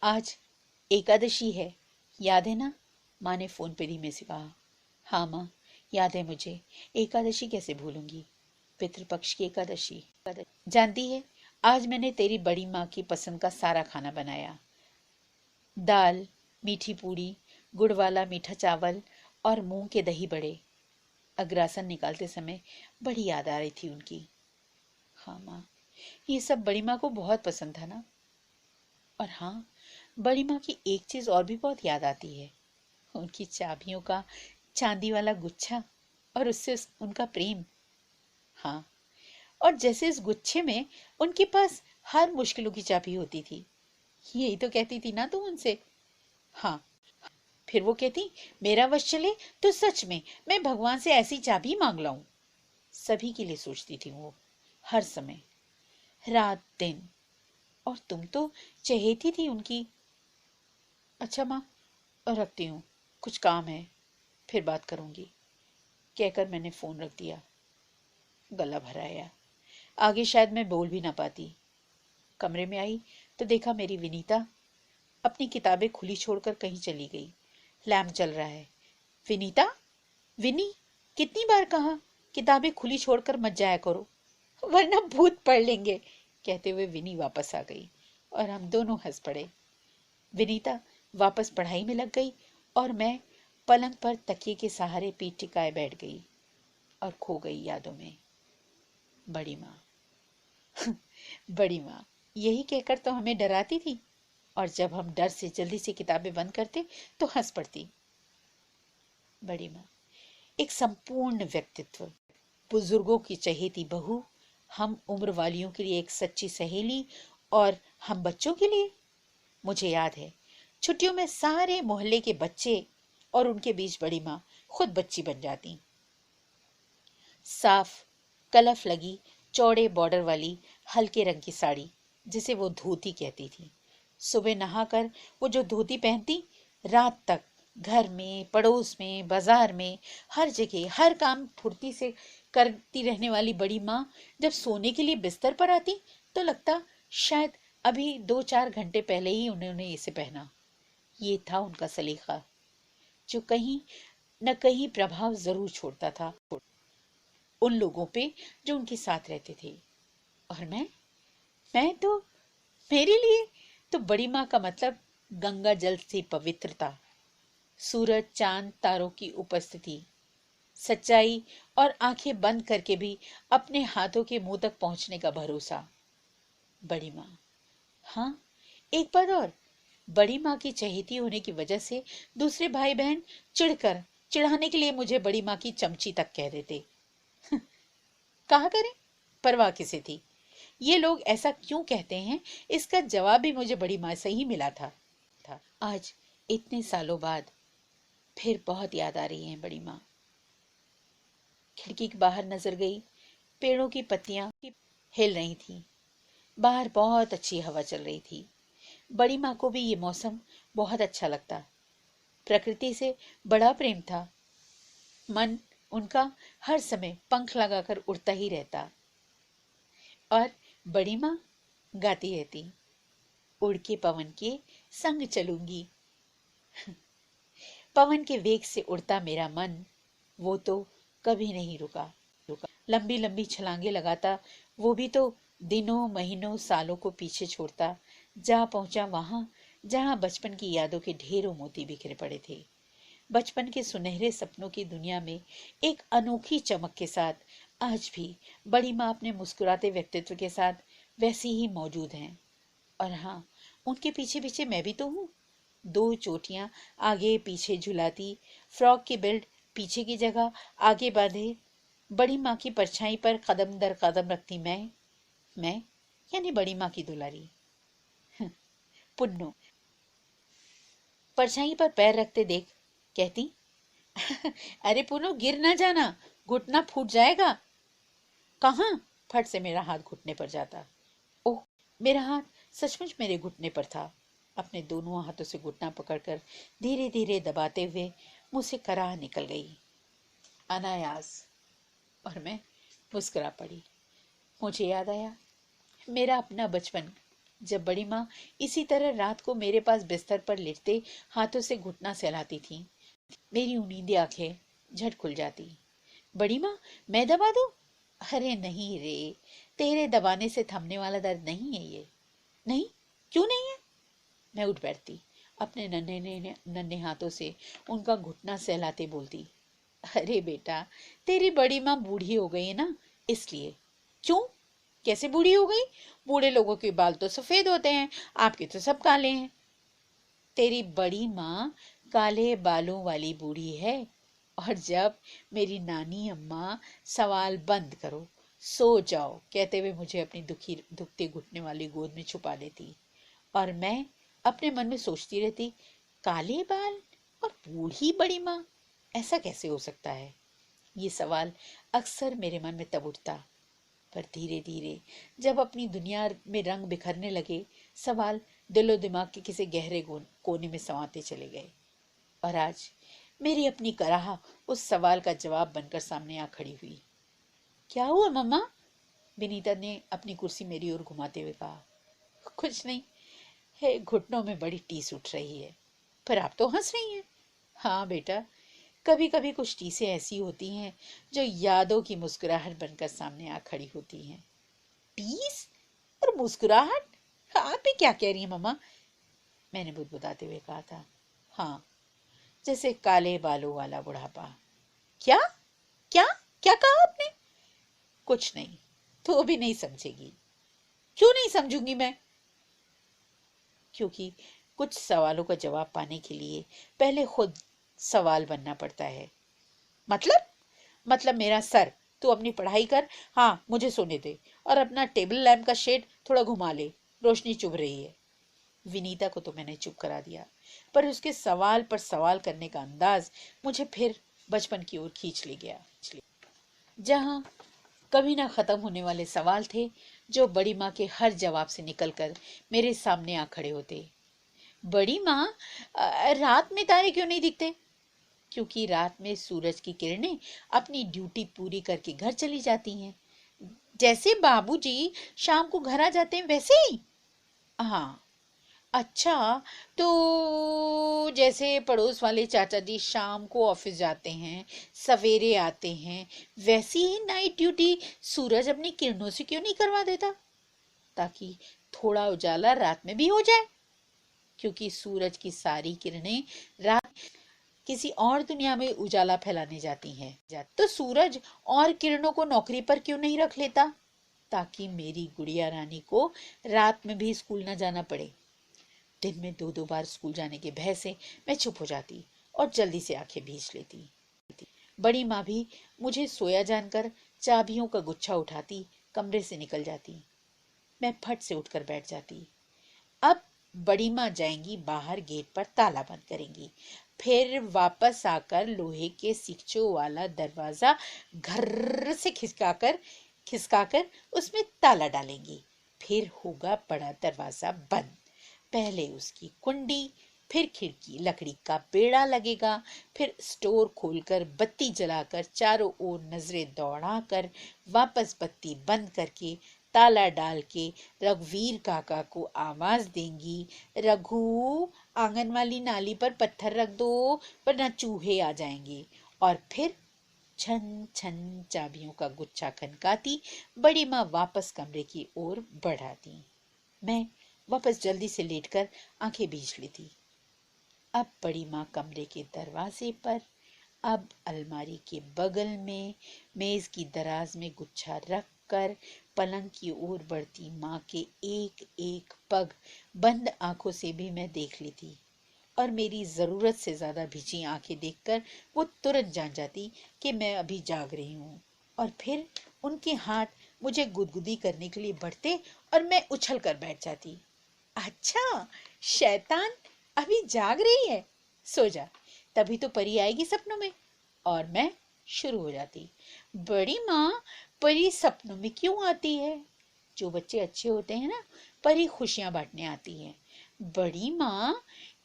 आज एकादशी है, याद है ना? माँ ने फोन पे धीमे से कहा। हाँ माँ, याद है मुझे। एकादशी कैसे भूलूंगी, पितृपक्ष की एकादशी। जानती है, आज मैंने तेरी बड़ी माँ की पसंद का सारा खाना बनाया। दाल, मीठी पूड़ी, गुड़ वाला मीठा चावल और मूंग के दही बड़े। अग्रासन निकालते समय बड़ी याद आ रही थी उनकी। हाँ माँ, ये सब बड़ी माँ को बहुत पसंद था ना। और हाँ, बड़ी माँ की एक चीज और भी बहुत याद आती है, उनकी चाबियों का चांदी वाला गुच्छा और उससे उनका प्रेम। हाँ, और जैसे इस गुच्छे में उनके पास हर मुश्किलों की चाबी होती थी। यही तो कहती थी ना तुम उनसे। हाँ, फिर वो कहती, मेरा वश चले तो सच में मैं भगवान से ऐसी चाबी मांग लाऊं। सभी के लिए सोचती थी वो, हर समय, रात दिन। और तुम तो चहेती थी उनकी। अच्छा माँ, रखती हूँ, कुछ काम है, फिर बात करूंगी, कहकर मैंने फोन रख दिया। गला भराया, आगे शायद मैं बोल भी ना पाती। कमरे में आई तो देखा मेरी विनीता अपनी किताबें खुली छोड़कर कहीं चली गई। लैम्प चल रहा है। विनीता, विनी, कितनी बार कहा किताबें खुली छोड़कर मत जाया करो, वरना भूत पढ़ लेंगे, कहते हुए विनी वापस आ गई और हम दोनों हंस पड़े। विनीता वापस पढ़ाई में लग गई और मैं पलंग पर तकिए के सहारे पीठ टिकाए बैठ गई और खो गई यादों में। बड़ी माँ, बड़ी माँ, यही कहकर तो हमें डराती थी, और जब हम डर से जल्दी से किताबें बंद करते तो हंस पड़ती। बड़ी माँ, एक संपूर्ण व्यक्तित्व, बुजुर्गों की चहेती बहू, हम उम्र वालियों के लिए एक सच्ची सहेली, और हम बच्चों के लिए। मुझे याद है, छुट्टियों में सारे मोहल्ले के बच्चे और उनके बीच बड़ी माँ खुद बच्ची बन जाती। साफ कलफ लगी चौड़े बॉर्डर वाली हल्के रंग की साड़ी, जिसे वो धोती कहती थी। सुबह नहाकर वो जो धोती पहनती, रात तक घर में, पड़ोस में, बाजार में, हर जगह हर काम फुर्ती से करती रहने वाली बड़ी माँ जब सोने के लिए बिस्तर पर आती तो लगता शायद अभी 2-4 घंटे पहले ही उन्होंने इसे पहना। ये था उनका सलीका, जो कहीं न कहीं प्रभाव जरूर छोड़ता था उन लोगों पे जो उनके साथ रहते थे। और मैं तो, मेरे लिए तो बड़ी माँ का मतलब गंगा जल से पवित्रता, सूरज चांद तारों की उपस्थिति, सच्चाई, और आंखें बंद करके भी अपने हाथों के मुंह तक पहुंचने का भरोसा। बड़ी माँ। हाँ, एक बात और, बड़ी माँ की चहेती होने की वजह से दूसरे भाई बहन चिढ़कर चिढ़ाने के लिए मुझे बड़ी माँ की चमची तक कह देते। कहा करें, परवाह किसे थी। ये लोग ऐसा क्यों कहते हैं, इसका जवाब भी मुझे बड़ी माँ से ही मिला था। आज इतने सालों बाद फिर बहुत याद आ रही है बड़ी माँ। खिड़की के बाहर नजर गई, पेड़ों की पत्तियां हिल रही थी। बाहर बहुत अच्छी हवा चल रही थी। बड़ी माँ को भी ये मौसम बहुत अच्छा लगता। प्रकृति से बड़ा प्रेम था। मन उनका हर समय पंख लगाकर उड़ता ही रहता। और बड़ी माँ गाती रहती, उड़ के पवन के संग चलूंगी। पवन के वेग से उड़ता मेरा मन, वो तो कभी नहीं रुका। लंबी लंबी छलांगे लगाता, वो भी तो दिनों महीनों सालों को पीछे छोड़ता। जा पहुंचा वहां जहां बचपन की यादों के ढेरों मोती बिखरे पड़े थे। बचपन के सुनहरे सपनों की दुनिया में एक अनोखी चमक के साथ आज भी बड़ी माँ अपने मुस्कुराते व्यक्तित्व के साथ वैसी ही मौजूद हैं। और हाँ, उनके पीछे पीछे मैं भी तो हूँ। दो चोटियां आगे पीछे झुलाती, फ्रॉक की बेल्ट पीछे की जगह आगे बांधे, बड़ी माँ की परछाई पर कदम दर कदम रखती मैं यानी बड़ी माँ की दुलारी। पुन्नो परछाई पर पैर रखते देख कहती, अरे पुन्नो गिर ना जाना, घुटना फूट जाएगा। कहाँ? फट से मेरा हाथ घुटने पर जाता। ओह, मेरा हाथ सचमुच मेरे घुटने पर था। अपने दोनों हाथों से घुटना पकड़कर धीरे धीरे दबाते हुए मुझसे कराह निकल गई, अनायास। और मैं मुस्कुरा पड़ी। मुझे याद आया मेरा अपना बचपन, जब बड़ी माँ इसी तरह रात को मेरे पास बिस्तर पर लेटते हाथों से घुटना सहलाती थी, मेरी उनींदी आंखें झट खुल जाती। बड़ी माँ, मैं दबा दूं? अरे नहीं रे, तेरे दबाने से थमने वाला दर्द नहीं है ये। नहीं? क्यों नहीं है? मैं उठ बैठती, अपने नन्हे नन्हे हाथों से उनका घुटना सहलाते बोलती, अरे बेटा, तेरी बड़ी माँ बूढ़ी हो गई है ना, इसलिए। क्यों? कैसे बूढ़ी हो गई? बूढ़े लोगों के बाल तो सफेद होते हैं, आपके तो सब काले हैं। तेरी बड़ी माँ काले बालों वाली बूढ़ी है। और जब मेरी नानी अम्मा सवाल बंद करो, सो जाओ कहते हुए मुझे अपनी दुखते घुटने वाली गोद में छुपा लेती, और मैं अपने मन में सोचती रहती, काले बाल और बूढ़ी बड़ी माँ, ऐसा कैसे हो सकता है? ये सवाल अक्सर मेरे मन में तब उठता, पर धीरे धीरे जब अपनी दुनिया में रंग बिखरने लगे, सवाल दिलो दिमाग के किसी गहरे कोने में समाते चले गए। और आज मेरी अपनी कराह उस सवाल का जवाब बनकर सामने आ खड़ी हुई। क्या हुआ मम्मा? विनीता ने अपनी कुर्सी मेरी ओर घुमाते हुए कहा। कुछ नहीं है, घुटनों में बड़ी टीस उठ रही है। पर आप तो हंस रही हैं। हाँ बेटा, कभी कभी कुछ टीसें ऐसी होती हैं जो यादों की मुस्कुराहट बनकर सामने आ खड़ी होती हैं। टीस और मुस्कुराहट? आप ही क्या कह रही हैं मम्मा? मैंने बुदबुदाते हुए कहा था। हाँ, जैसे काले बालों वाला बुढ़ापा। क्या? क्या? क्या कहा आपने? कुछ नहीं, तो भी नहीं समझेगी। क्यों नहीं समझूंगी मैं? क्योंकि कुछ सवालों का जवाब पाने के लिए पहले खुद सवाल बनना पड़ता है। मतलब मेरा सर, तू अपनी पढ़ाई कर, हाँ मुझे सोने दे, और अपना टेबल लैंप का शेड थोड़ा घुमा ले, रोशनी चुभ रही है। विनीता को तो मैंने चुप करा दिया, पर उसके सवाल पर सवाल करने का अंदाज मुझे फिर बचपन की ओर खींच ले गया, जहां कभी ना खत्म होने वाले सवाल थे जो बड़ी माँ के हर जवाब से निकलकर मेरे सामने आ खड़े होते। बड़ी माँ, रात में तारे क्यों नहीं दिखते? क्योंकि रात में सूरज की किरणें अपनी ड्यूटी पूरी करके घर चली जाती हैं, जैसे बाबूजी शाम को घर आ जाते हैं वैसे ही। हाँ। अच्छा, तो जैसे पड़ोस वाले चाचा जी शाम को ऑफिस जाते हैं, सवेरे आते हैं, वैसी ही नाइट ड्यूटी सूरज अपनी किरणों से क्यों नहीं करवा देता, ताकि थोड़ा उजाला रात में भी हो जाए? क्योंकि सूरज की सारी किरणें रात किसी और दुनिया में उजाला फैलाने जाती हैं। तो सूरज और किरणों को नौकरी पर क्यों नहीं रख लेता, ताकि मेरी गुड़िया रानी को रात में भी स्कूल न जाना पड़े? दिन में दो दो बार स्कूल जाने के भय से मैं चुप हो जाती और जल्दी से आंखें भींच लेती। बड़ी माँ भी मुझे सोया जानकर चाबियों का गुच्छा उठाती कमरे से निकल जाती। मैं फट से उठकर बैठ जाती। अब बड़ी माँ जाएंगी बाहर, गेट पर ताला बंद करेंगी, फिर वापस आकर लोहे के सिकचों वाला दरवाजा घर से खिसकाकर उसमें ताला डालेंगी, फिर होगा बड़ा दरवाजा बंद। पहले उसकी कुंडी, फिर खिड़की लकड़ी का बेड़ा लगेगा, फिर स्टोर खोलकर बत्ती जलाकर चारों ओर नजरें दौड़ाकर वापस बत्ती बंद करके ताला डाल के रघुवीर काका को आवाज देंगी, रघु, आंगन वाली नाली पर पत्थर रख दो वरना चूहे आ जाएंगे। और फिर छन छन चाबियों का गुच्छा खनकाती बड़ी माँ वापस कमरे की ओर बढ़ाती। मैं वापस जल्दी से लेटकर आंखें भींच लेती। अब बड़ी माँ कमरे के दरवाजे पर, अब अलमारी के बगल में, मेज की दराज में गुच्छा रख कर पलंग की ओर बढ़ती माँ के एक एक पग बंद आंखों से भी मैं देख लेती, और मेरी जरूरत से ज्यादा भिजी आंखें देखकर वो तुरंत जान जाती कि मैं अभी जाग रही हूँ, और फिर उनके हाथ मुझे गुदगुदी करने के लिए बढ़ते और मैं उछल कर बैठ जाती। अच्छा, शैतान अभी जाग रही है, सो जा, तभी तो परी आएगी सपनों में। और मैं शुरू हो जाती। बड़ी माँ, परी सपनों में क्यों आती है? जो बच्चे अच्छे होते हैं ना, परी खुशियां बांटने आती है। बड़ी माँ,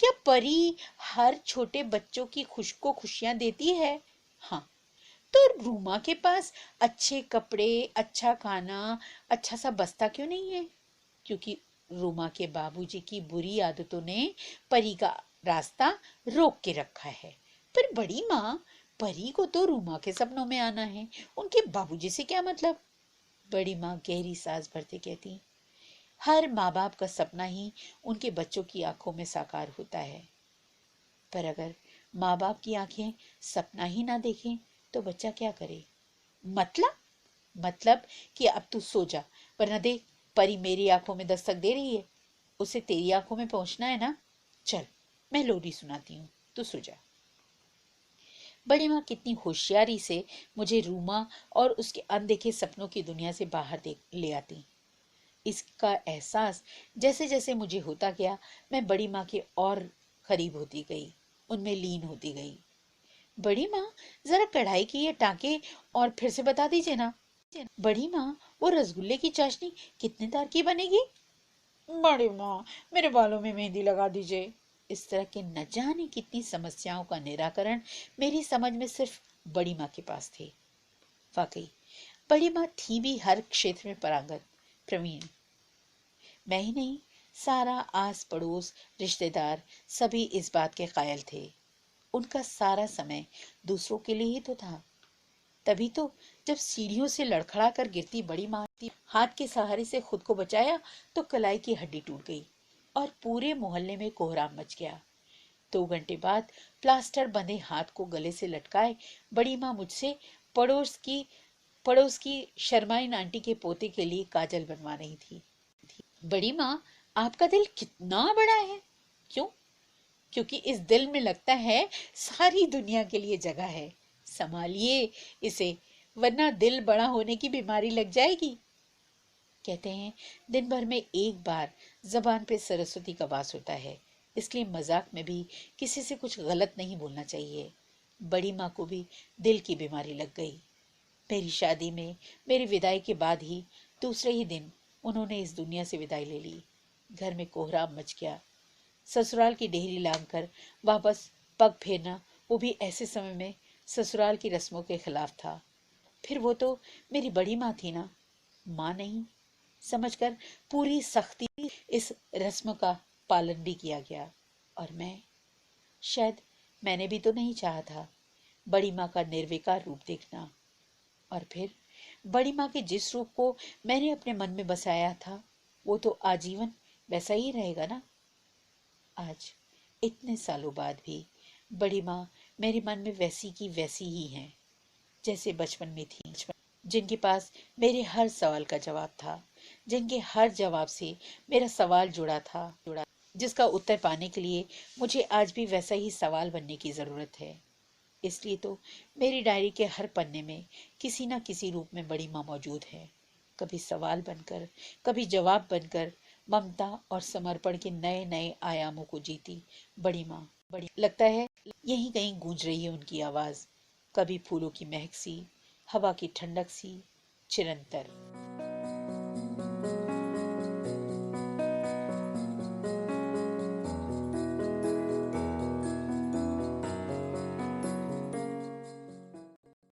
क्या परी हर छोटे बच्चों की खुशियां देती है? हाँ। तो रूमा के पास अच्छे कपड़े, अच्छा खाना, अच्छा सा बस्ता क्यों नहीं है? क्योंकि रूमा के बाबूजी की बुरी आदतों ने परी का रास्ता रोक के रखा है। पर बड़ी माँ, परी को तो रूमा के सपनों में आना है, उनके बाबूजी से क्या मतलब? बड़ी माँ गहरी सांस भरते कहती, हर माँ बाप का सपना ही उनके बच्चों की आंखों में साकार होता है। पर अगर माँ बाप की आंखें सपना ही ना देखें तो बच्चा क्या करे? मतलब कि अब तू सो जा, वरना देख, परी मेरी आंखों में दस्तक दे रही है, उसे तेरी आंखों में पहुंचना है ना। चल, मैं लोरी सुनाती हूँ, तू सो जा। बड़ी माँ कितनी होशियारी से मुझे रूमा और उसके अनदेखे सपनों की दुनिया से बाहर ले आती। इसका एहसास जैसे जैसे मुझे होता गया, मैं बड़ी माँ के और करीब होती गई, उनमें लीन होती गई। बड़ी माँ, जरा कढ़ाई की ये टांके और फिर से बता दीजिए ना। बड़ी माँ, वो रसगुल्ले की चाशनी कितने तार की बनेगी? बड़ी माँ, मेरे बालों में मेहंदी लगा दीजिए। इस तरह के न जाने कितनी समस्याओं का निराकरण मेरी समझ में सिर्फ बड़ी माँ के पास थे। वाकई बड़ी माँ थी भी हर क्षेत्र में पारंगत, प्रवीण। मैं ही नहीं, सारा आस पड़ोस, रिश्तेदार सभी इस बात के कायल थे। उनका सारा समय दूसरों के लिए ही तो था। तभी तो जब सीढ़ियों से लड़खड़ा कर गिरती बड़ी माँ हाथ के सहारे से खुद को बचाया तो कलाई की हड्डी टूट गई और पूरे मोहल्ले में कोहराम मच गया। 2 घंटे बाद प्लास्टर बंधे हाथ को गले से लटकाए बड़ी माँ मुझसे पड़ोस की शर्माइन आंटी के पोते के लिए काजल बनवा रही थी। बड़ी माँ, आपका दिल कितना बड़ा है। क्यों? क्योंकि इस दिल में लगता है सारी दुनिया के लिए जगह है। संभालिए इसे, वरना दिल बड़ा होने की बीमारी लग जाएगी। कहते हैं दिन भर में एक बार जबान पे सरस्वती का वास होता है, इसलिए मजाक में भी किसी से कुछ गलत नहीं बोलना चाहिए। बड़ी माँ को भी दिल की बीमारी लग गई। मेरी शादी में मेरी विदाई के बाद ही दूसरे ही दिन उन्होंने इस दुनिया से विदाई ले ली। घर में कोहराम मच गया। ससुराल की डेहरी लांग कर वापस पग फेरना, वो भी ऐसे समय में, ससुराल की रस्मों के खिलाफ था। फिर वो तो मेरी बड़ी माँ थी ना, माँ नहीं समझकर पूरी सख्ती इस रस्म का पालन भी किया गया। और मैं, शायद मैंने भी तो नहीं चाहा था बड़ी माँ का निर्विकार रूप देखना। और फिर बड़ी माँ के जिस रूप को मैंने अपने मन में बसाया था, वो तो आजीवन वैसा ही रहेगा ना। आज इतने सालों बाद भी बड़ी माँ मेरे मन में वैसी की वैसी ही हैं, जैसे बचपन में थी। जिनके पास मेरे हर सवाल का जवाब था, जिनके हर जवाब से मेरा सवाल जुड़ा, जिसका उत्तर पाने के लिए मुझे आज भी वैसा ही सवाल बनने की जरूरत है। इसलिए तो मेरी डायरी के हर पन्ने में किसी न किसी रूप में बड़ी माँ मौजूद है। कभी सवाल बनकर, कभी जवाब बनकर, ममता और समर्पण के नए नए आयामों को जीती बड़ी माँ। बड़ी लगता है यहीं कहीं गूंज रही है उनकी आवाज, कभी फूलों की महक सी, हवा की ठंडक सी, चिरंतर।